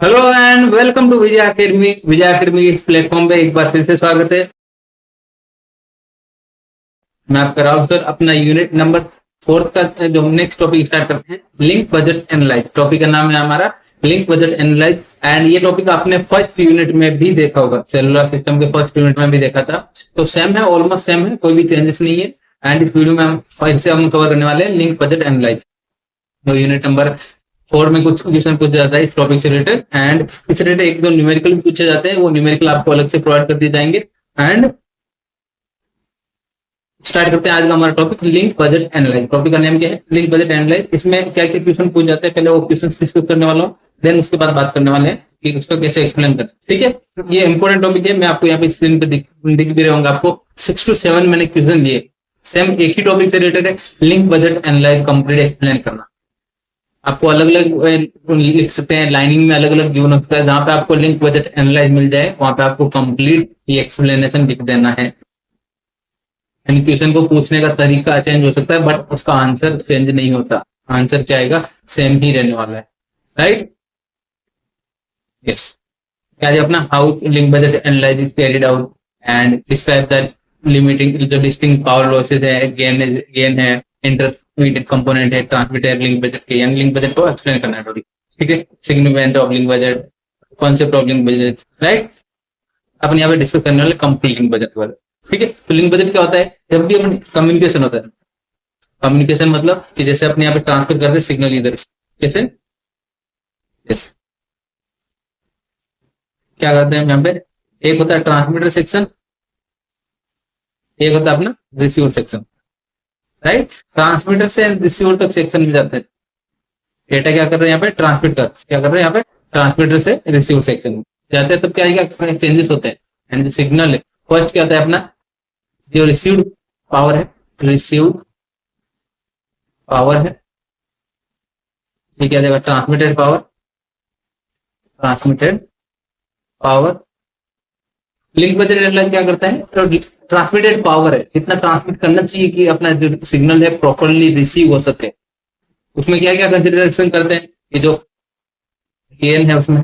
Hello and welcome to Vijay academy. Vijay academy इस platform पे एक बार फिर से स्वागत है। मैं आपका राहुल सर अपना यूनिट नंबर 4 का जो नेक्स्ट टॉपिक स्टार्ट करते हैं, लिंक बजट एनालाइज। टॉपिक का नाम है हमारा लिंक बजट एनालाइज एंड ये टॉपिक आपने फर्स्ट यूनिट में भी देखा होगा, सेलुलर सिस्टम के फर्स्ट यूनिट में भी देखा था। तो सेम है, ऑलमोस्ट सेम है, कोई भी चेंजेस नहीं है। एंड इस वीडियो में हम फिर से हम कवर करने वाले हैं लिंक बजट एनालाइज। तो यूनिट नंबर 4 में कुछ क्वेश्चन पूछा जाता है इस टॉपिक से रिलेटेड एंड इससे रिलेटेड एक दो न्यूमेरिकल भी पूछे जाते हैं, वो न्यूमेरिकल आपको अलग से प्रोवाइड कर दिए जाएंगे। एंड स्टार्ट करते हैं आज का हमारा topic, link budget analyse. Topic का नेम क्या है? Link budget analyse. इसमें क्या क्या क्वेश्चन पूछ जाते हैं, पहले वो क्वेश्चन डिस्कस करने वाला हूँ, देन उसके बाद बात करने वाले हैं कि उसको कैसे एक्सप्लेन करें। ठीक है, ये इंपॉर्टेंट टॉपिक है। मैं आपको यहाँ पे स्क्रीन पे दिख भी रहूंगा, आपको 6 to 7 मैंने क्वेश्चन लिए, सेम एक ही टॉपिक से रिलेटेड है, link budget analyse complete explain करना। आपको अलग अलग लिख सकते हैं, लाइनिंग में अलग अलग गिवन होता है, जहां पे आपको लिंक बजट एनालाइज मिल जाए वहां पे आपको कंप्लीट ये एक्सप्लेनेशन लिख देना है। क्वेश्चन को पूछने का तरीका चेंज हो सकता है बट उसका आंसर चेंज नहीं होता, आंसर क्या आएगा, सेम ही रहने वाला है। Right, yes. क्या है अपना, how link budget analyse is carried out and describe that limiting जो डिस्टिंक्ट पावर लॉसेस है, गेन है, इंटरमीडिएट कंपोनेंट है, ट्रांसमिटर लिंक बजट के, यानी लिंक बजट को एक्सप्लेन करना है थोड़ी। ठीक है, significance of link budget, concept of link budget. Right, अपन यहाँ पे डिस्कस करने वाले कंप्लीट लिंक बजट वाले। ठीक है, तो लिंक बजट क्या होता है? जब भी अपन कम्युनिकेशन होता है, कम्युनिकेशन मतलब कि जैसे अपने यहाँ पे ट्रांसफर करते हैं सिग्नल इधर, कैसे जैसे क्या करते हैं यहाँ पे, एक होता है ट्रांसमीटर सेक्शन, एक होता है अपना रिसीवर सेक्शन। राइट, ट्रांसमीटर से रिसीवर तक सेक्शन में जाते हैं, डेटा क्या कर रहे हैं यहाँ पे, ट्रांसमिट कर, क्या कर रहे हैं यहाँ पे, ट्रांसमीटर से रिसीवर सेक्शन में जाते हैं। तब क्या चेंजेस होते हैं, एंड सिग्नल फर्स्ट क्या होता है अपना, जो रिसीव्ड पावर है, रिसीव्ड पावर है, ये क्या देगा, transmitted power, transmitted power. Link budget analyse क्या करता है, तो ट्रांसमिटेड पावर है, इतना ट्रांसमिट करना चाहिए कि अपना जो सिग्नल है प्रॉपरली रिसीव हो सके। उसमें क्या क्या कंसिडरेशन करते हैं, ये जो गेन है उसमें,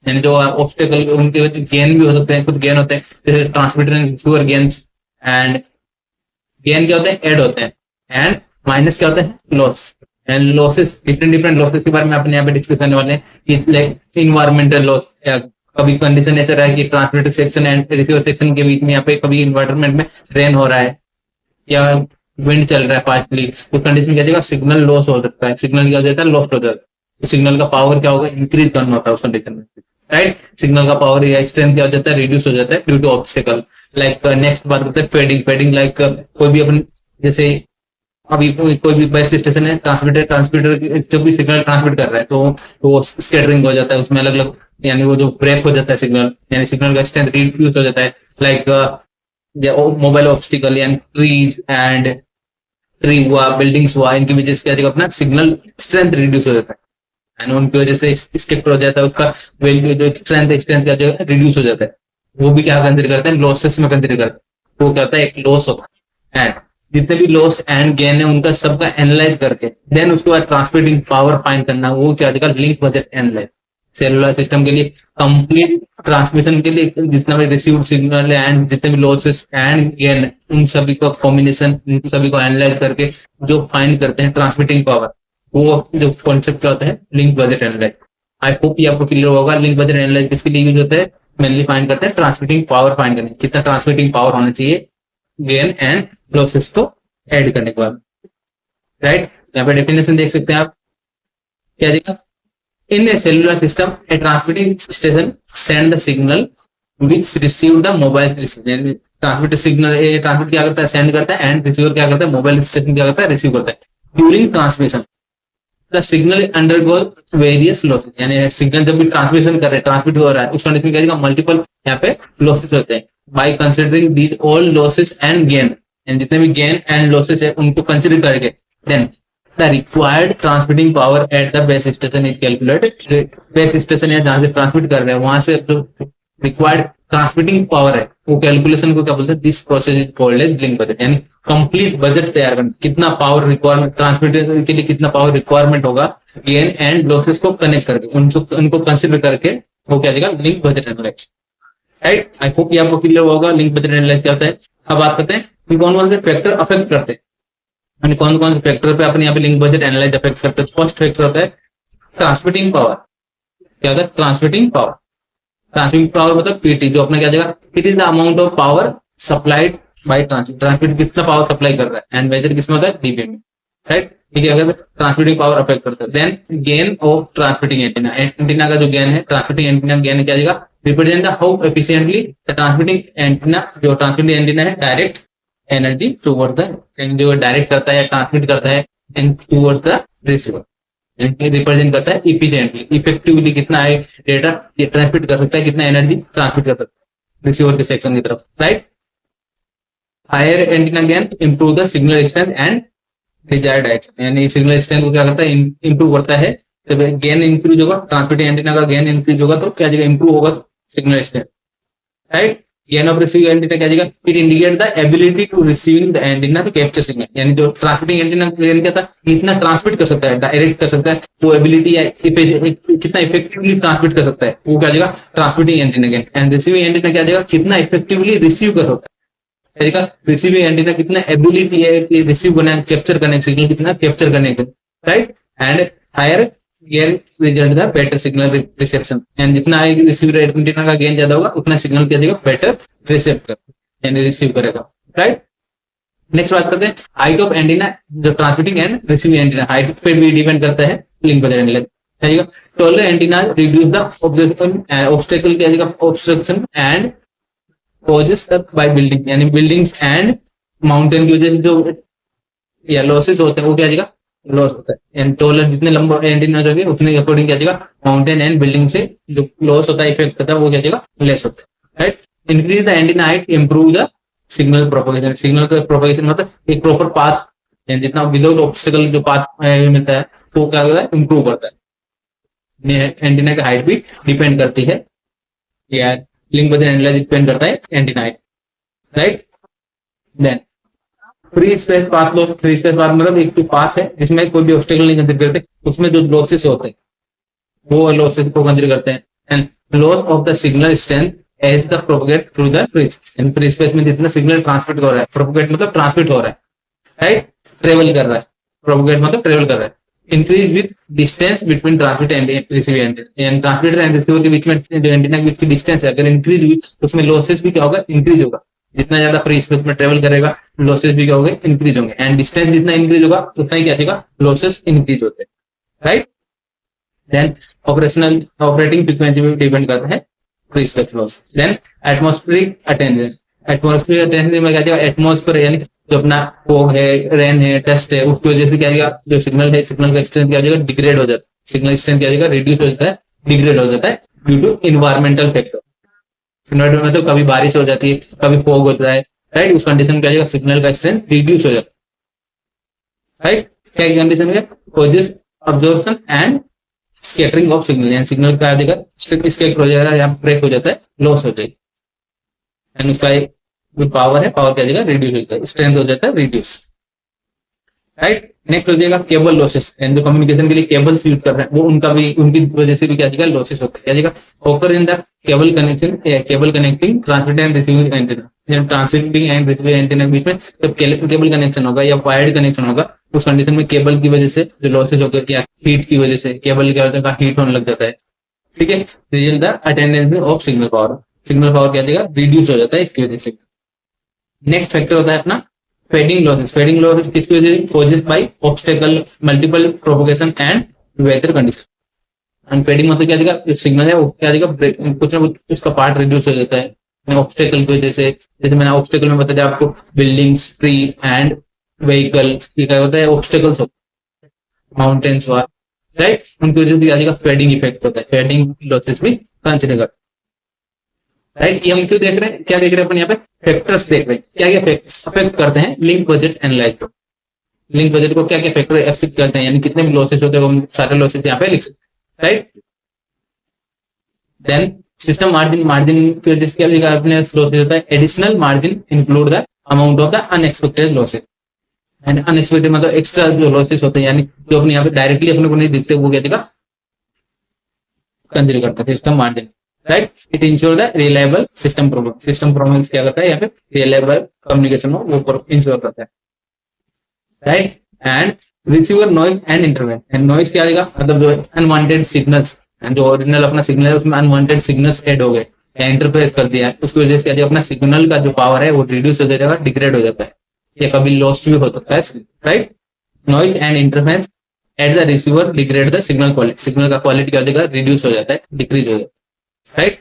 यानी जो ऑब्स्टेकल उनके गेन भी हो सकते हैं, कुछ गेन होते हैं जैसे transmitter and receiver gains, and gain क्या होते हैं, ऐड होते हैं, एंड माइनस क्या होता है, loss. And losses, different losses के बारे में अपने यहाँ पे डिस्कस करने वाले हैं कि लाइक इन्वायरमेंटल लॉस, कभी कंडीशन ऐसा रहा है कि transmitter section and receiver section के बीच में यहाँ पे कभी इन्वायरमेंट में रेन हो रहा है या विंड चल रहा है फास्टली, तो कंडीशन में क्या जाएगा, सिग्नल लॉस हो सकता है, सिग्नल क्या हो जाता है, लॉस हो जाता है। तो सिग्नल का पावर क्या होगा, इंक्रीज करना होता है उस कंडीशन में। राइट, सिग्नल का पावर या स्ट्रेंथ क्या हो जाता है, रिड्यूस हो जाता है due to obstacle. Like next बात करते हैं फेडिंग लाइक कोई भी अपन जैसे अभी कोई भी बेस स्टेशन है, ट्रांसमीटर जब भी सिग्नल ट्रांसमिट कर रहा है तो वो स्कैटरिंग हो जाता है, उसमें अलग अलग, यानी वो जो ब्रेक हो जाता है सिग्नल, यानी सिग्नल का स्ट्रेंथ रिड्यूस हो जाता है। लाइक मोबाइल ऑब्स्टिकल यानी ट्रीज एंड ट्री हुआ, बिल्डिंग्स हुआ, इनकी वजह से क्या होगा, अपना सिग्नल स्ट्रेंथ रिड्यूस हो जाता है एंड उनकी वजह से स्किप हो जाता है, उसका वैल्यू जो स्ट्रेंथ क्या होगा, रिड्यूस हो जाता है। वो भी क्या कंसिडर करते हैं, लॉसेस में कंसिडर करते हैं। वो क्या होता है, एक लॉस होता है, एंड जितने भी लॉस एंड गेन है उनका सबका एनालाइज करके देन उसके बाद ट्रांसमिटिंग पावर फाइंड करना, वो क्या होगा, link budget analyse. Cellular system के लिए कंप्लीट ट्रांसमिशन के लिए जितना भी रिसीव्ड सिग्नल है एंड जितने भी लॉसेस एंड गेन, उन सभी का कॉम्बिनेशन, उन सभी को एनालाइज करके जो फाइंड करते हैं ट्रांसमिटिंग पावर, वो जो कॉन्सेप्ट क्या होता है, लिंक बजट एनालाइज। आई होप ये आपको क्लियर होगा। लिंक बजट एनालाइज किसके लिए यूज होता है, मेनली फाइंड करते हैं ट्रांसमिटिंग पावर फाइंड करने, कितना ट्रांसमिटिंग पावर होना चाहिए गेन एंड लॉसेस को ऐड करने के बाद। राइट, यहाँ पे डेफिनेशन देख सकते हैं आप, क्या देखा, in a cellular system a transmitting station send the signal which receive the mobile receiver. Transmitter signal transmit क्या करता है, सेंड करता है, एंड रिसीवर क्या करता है, मोबाइल स्टेशन क्या करता है, रिसीव करता है। During transmission the signal undergo various losses, यानी सिग्नल जब भी ट्रांसमिशन कर रहे हैं, ट्रांसमिट हो रहा है, उस कंडीशन में क्या मल्टीपल यहाँ पे लॉसेस होते हैं। By considering these all losses and gain, जितने भी गेन एंड लॉसेस है उनको कंसिडर करके then the required transmitting power at the base station is calculated. Base station या जहां से ट्रांसमिट कर रहे हैं वहां से जो रिक्वायर्ड ट्रांसमिटिंग पावर है वो कैलकुलेशन को क्या बोलते हैं, this process is called as link budget, यानी कंप्लीट बजट तैयार करना, कितना पावर रिक्वायरमेंट ट्रांसमिटर के लिए, कितना पावर रिक्वायरमेंट होगा, गेन एंड लॉसेस को कनेक्ट करके उनको कंसिडर करके वो क्या देगा, link budget analyse. Right, I hope ये आपको क्लियर होगा लिंक बजट एनालाइज क्या होता है। अब बात करते हैं कि कौन कौन से फैक्टर अफेक्ट करते हैं, यानी कौन कौन से फैक्टर पे अपने यहाँ पे लिंक बजट एनालाइज अफेक्ट करते हैं। फर्स्ट फैक्टर होता है ट्रांसमिटिंग पावर। क्या होता है, ट्रांसमिटिंग पावर। ट्रांसमिटिंग पावर मतलब पीटी, जो अपने क्या जाएगा, it is the amount of power supplied by transmit, transmit कितना पावर सप्लाई कर रहा है, एंड मेजर किसमें होता है, डीबी में। राइट, ठीक है, अगर ट्रांसमिटिंग पावर अफेक्ट करता है। Then gain of transmitting antenna, antenna का जो गेन है, ट्रांसमिटिंग एंटीना गेन क्या जाएगा, represent the how efficiently the transmitting antenna, जो ट्रांसमिटिंग एंटीना है डायरेक्ट एनर्जी टुवर्ड्स द, जो डायरेक्ट करता है या ट्रांसमिट करता है टुवर्ड्स द रिसीवर, रिप्रेजेंट करता है इफिशिएंटली, इफेक्टिवली कितना है डेटा ये ट्रांसमिट कर सकता है, कितना एनर्जी ट्रांसमिट कर सकता है रिसीवर के सेक्शन की तरफ। Right, higher antenna gain improve the signal strength and desired direction, यानी सिग्नल स्ट्रेंथ को क्या करता है, इंप्रूव करता है। जब गेन इंक्रीज होगा, ट्रांसमिटिंग एंटीना का गेन इंक्रीज होगा तो क्या जाएगा, इंप्रूव होगा signal strength. Right, gain of receiving antenna क्या जाएगा, it indicate the ability to receiving the antenna to capture signal, यानी जो ट्रांसमिटिंग एंटीना गेन क्या था, कितना ट्रांसमिट कर सकता है, डायरेक्ट कर सकता है, वो एबिलिटी है कितना इफेक्टिवली ट्रांसमिट कर सकता है, वो क्या जाएगा transmitting antenna gain. And receiving antenna क्या जाएगा, कितना इफेक्टिवली रिसीव कर सकता है, रिसीविंग एंटीना कितना एबिलिटी है कि रिसीव करने, कैप्चर करने सिग्नल कितना कैप्चर करने का। Right, and higher gain result the better signal reception, and जितना रिसीवर एंटीना का गेन ज्यादा होगा उतना सिग्नल क्या जाएगा, बेटर रिसीव कर, यानी रिसीव करेगा। राइट, नेक्स्ट बात करते हैं हाइट ऑफ एंटीना, जो transmitting and receiving antenna height पे भी डिपेंड करता है link budget analyse. Taller antenna reduce the obstacle क्या जाएगा, obstruction and causes by building, यानी बिल्डिंग्स एंड माउंटेन की वजह से जो या लॉसेस होते हैं वो क्या जाएगा, लॉस होता है। एंड टोलर जितने लंबा एंटीना जो है उतने अकॉर्डिंग क्या जाएगा, माउंटेन एंड बिल्डिंग से जो लॉस होता है, इफेक्ट करता है, वो क्या जाएगा, लेस होता है। Right, increase the antenna height improve the signal propagation, signal का प्रोपगेशन मतलब एक प्रॉपर पाथ, जितना विदाउट ऑब्स्टेकल जो पाथ मिलता है तो क्या करता है, इंप्रूव करता है। एंटीना की हाइट भी डिपेंड करती है, या लिंक बजट एनालाइज डिपेंड करता है antenna height. Right, then free space path loss, free space path मतलब एक पाथ है जिसमें कोई भी ऑब्स्टेकल नहीं कंसीडर करते, उसमें जो लॉसेस होते हैं वो लॉसेस को कंसीडर करते हैं। And loss of the signal strength as the propagate through the free space, free space में जितना सिग्नल ट्रांसमिट हो रहा है, प्रोपगेट मतलब ट्रांसमिट हो रहा है, राइट, ट्रेवल कर रहा है, प्रोपगेट मतलब ट्रेवल कर रहा है, increase with distance between transmitter and receiver antenna, transmitter and receiver के बीच में जो एंटीना के बीच की डिस्टेंस है अगर इंक्रीज हुई तो उसमें लॉसेस भी क्या होगा, इंक्रीज होगा। जितना ज्यादा फ्री स्पेस में ट्रेवल करेगा लॉसेस भी क्या होंगे, इंक्रीज होंगे। एंड डिस्टेंस जितना इंक्रीज होगा उतना ही क्या होगा, लॉसेस इंक्रीज होते हैं। Right, then operational operating frequency में डिपेंड करता है free space loss. Then atmospheric attention, atmospheric attention में क्या जाएगा, एटमॉस्फेयर यानी जो अपना फोग है, रेन है, डस्ट है, उसकी वजह से क्या जाएगा, जो सिग्नल है, सिग्नल का स्ट्रेंथ क्या जाएगा, डिग्रेड हो जाता है, सिग्नल स्ट्रेंथ क्या जाएगा, रिड्यूस हो जाता है, डिग्रेड हो जाता है ड्यू टू इन्वायरमेंटल फैक्टर। मतलब कभी बारिश हो जाती है, कभी फॉग होता है, राइट, उस कंडीशन में क्या जाएगा, सिग्नल का स्ट्रेंथ रिड्यूस हो जाता है। राइट, क्या कंडीशन में causes absorption and scattering of signal, यानी सिग्नल का जाएगा स्कैटर हो जाएगा या ब्रेक हो जाता है, लॉस हो जाएगी, एंड उसका जो पावर है, पावर क्या जाएगा, रिड्यूस हो जाता है, स्ट्रेंथ हो जाता है रिड्यूस। राइट, नेक्स्ट हो जाएगा केबल लॉसेस, एंड जो कम्युनिकेशन के लिए केबल्स यूज कर रहे हैं वो उनका भी, उनकी वजह से भी क्या जाएगा, लॉसेस होता है। क्या जाएगा, ओकर in the cable connection, cable connecting transmitter and receiving antenna, जब ट्रांसमिटिंग एंड रिसीविंग एंटीना के बीच में जब केबल कनेक्शन होगा या वायर्ड कनेक्शन होगा उस कंडीशन में केबल की वजह से जो लॉसेस होते हैं, या हीट की वजह से केबल क्या होता है, हीट होने लग जाता है। ठीक है, result the attendance of signal power, signal power क्या जाएगा, रिड्यूस हो जाता है इसकी वजह से। नेक्स्ट फैक्टर होता है अपना फेडिंग लॉसेस, फेडिंग लॉसेस किसकी वजह से, causes by obstacle, multiple propagation and weather condition. And fading मतलब क्या जाएगा, सिग्नल है वो क्या जाएगा, कुछ ना कुछ उसका पार्ट रिड्यूस हो जाता है ऑब्स्टेकल की वजह से। जैसे मैंने ऑब्स्टेकल में बताया आपको, बिल्डिंग्स, ट्री एंड व्हीकल्स, ये क्या होता है, ऑब्स्टेकल्स होते हैं, माउंटेन्स हुआ, राइट, उनकी वजह से क्या जाएगा, फेडिंग इफेक्ट होता है, फेडिंग लॉसेस भी कंसिडर करते हैं। राइट, ये हम क्यों देख रहे हैं, क्या देख रहे हैं अपन यहाँ पे, फैक्टर्स देख रहे हैं, क्या क्या फैक्टर्स अफेक्ट करते हैं लिंक बजट एनालाइज को, लिंक बजट को क्या क्या फैक्टर अफेक्ट करते हैं, यानी कितने भी लॉसेस होते हैं, हम सारे लॉसेस यहाँ पे लिख सकते हैं। Right, then system margin, margin की वजह से क्या लिखा आपने लॉसेज होता है, additional margin include the amount of the unexpected losses. And unexpected मतलब एक्स्ट्रा जो लॉसेज होते हैं, यानी जो अपने यहाँ पे डायरेक्टली अपने को नहीं दिखते, वो क्या देगा, कंसिडर करता है system margin, right. It ensure the reliable system performance. System performance क्या करता है यहाँ पे, रिलायबल कम्युनिकेशन हो वो इंश्योर करता है, right. And receiver noise and intervene. And noise क्या आएगा, मतलब जो अनवांटेड सिग्नल्स, जो ओरिजिनल अपना सिग्नल है उसमें अनवांटेड सिग्नल्स ऐड हो गए या इंटरफेस कर दिया है, उसकी वजह से क्या अपना सिग्नल का जो पावर है वो रिड्यूस हो जाएगा, डिग्रेड हो जाता है, या कभी लॉस्ट भी हो सकता है, right. Noise and interference at the receiver degrade the signal quality. Signal का क्वालिटी क्या हो जाएगा, रिड्यूस हो जाता है, डिक्रीज हो जाता है, right.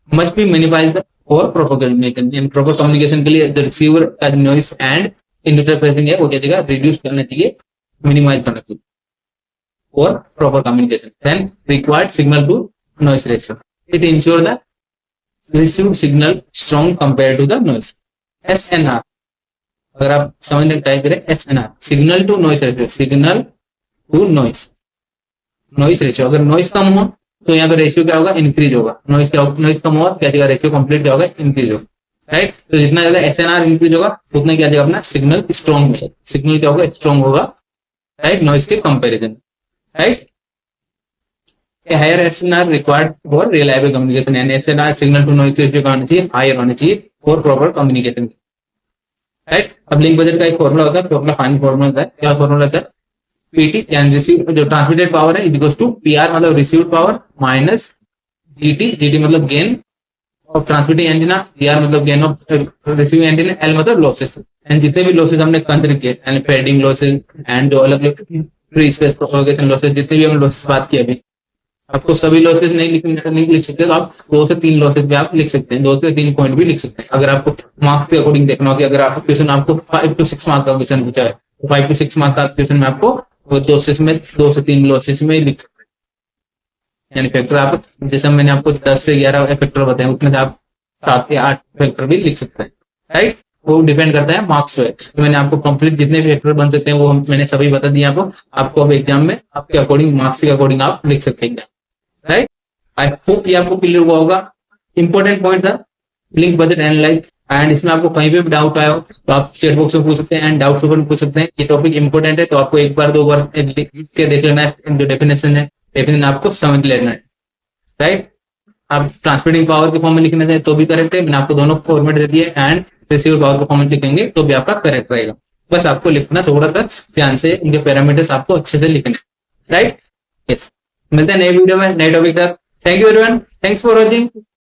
Must be minimize for proper communication. Proper communication के लिए जो रिसीवर का नॉइज एंड इंटरफेरेंसिंग है वो क्या देगा, रिड्यूस करना चाहिए, मिनिमाइज करना चाहिए for proper communication. Then required signal to noise ratio. It ensure the received signal strong compared to the noise. SNR, अगर आप समझने टाइप करें SNR, signal to noise ratio, signal to noise, noise ratio. अगर noise कम हो तो यहाँ पे रेशियो क्या होगा, इंक्रीज होगा। नॉइस कम होगा क्या देगा, रेशियो कंप्लीट क्या होगा, इंक्रीज होगा, राइट। तो जितना ज्यादा SNR इंक्रीज होगा उतना क्या देगा, अपना सिग्नल स्ट्रॉन्ग होगा, सिग्नल क्या होगा, स्ट्रॉन्ग होगा, राइट, नॉइस के comparison, right. Higher SNR required for reliable communication. यानी SNR signal to noise ratio का होना चाहिए, हायर होना चाहिए फॉर प्रॉपर कम्युनिकेशन, राइट। अब लिंक बजट का एक फॉर्मूला होता है, फॉर्मूला फाइनल फॉर्मूला होता है, क्या फॉर्मूला होता है, पीटी यानी रिसीव जो ट्रांसमिटेड पावर है इक्वल्स टू पीआर मतलब received power minus GT, GT मतलब gain of transmitting antenna, GR मतलब gain of receiving antenna, L मतलब लॉसेस। एंड जितने भी लॉसेस हमने कंसिडर किए, यानी फेडिंग लॉसेस एंड जो अलग अलग फ्री स्पेस प्रोपगेशन लॉसेस, जितने भी हमने लॉसेस बात की अभी, आपको सभी लॉसेस नहीं लिख सकते, तो आप 2 से 3 लॉसेस भी आप लिख सकते हैं, 2 से 3 पॉइंट भी लिख सकते हैं। अगर आपको मार्क्स के अकॉर्डिंग देखना हो कि अगर आपको क्वेश्चन आपको 5 to 6 मार्क्स का क्वेश्चन पूछा है, तो 5 to 6 मार्क्स का क्वेश्चन में आपको 2 से 3 लॉसेस में लिख सकते हैं। यानी फैक्टर आप, जैसे मैंने आपको 10 से 11 फैक्टर बताए, उसमें आप 7 या 8 फैक्टर भी लिख सकते हैं, राइट। वो डिपेंड करता है मार्क्स पे। तो मैंने आपको कंप्लीट जितने भी फैक्टर बन सकते हैं वो मैंने सभी बता दिए आपको अब एग्जाम में आपके अकॉर्डिंग, मार्क्स के अकॉर्डिंग आप लिख सकते हैं, राइट। आई होप ये आपको क्लियर हुआ होगा। इंपॉर्टेंट पॉइंट था लिंक बजट एनालाइज। एंड इसमें आपको कहीं पे भी डाउट आया हो तो आप चैट बॉक्स में पूछ सकते हैं, एंड डाउट पेपर में पूछ सकते हैं। ये टॉपिक इंपॉर्टेंट है तो आपको एक बार 2 बार लिख के देख लेना है, जो डेफिनेशन है डेफिनेशन आपको समझ लेना है, राइट। आप ट्रांसमिटिंग पावर के फॉर्म में लिखना चाहे तो भी करेक्ट है, मैंने आपको दोनों फॉर्मेट दे दिए, एंड रिसीवर पावर के फॉर्म में लिखेंगे तो भी आपका करेक्ट रहेगा। बस आपको लिखना थोड़ा सा ध्यान से, इनके पैरामीटर्स आपको अच्छे से लिखने, राइट। यस, मिलते हैं नए वीडियो में नए टॉपिक के साथ। Thank you everyone, thanks for watching.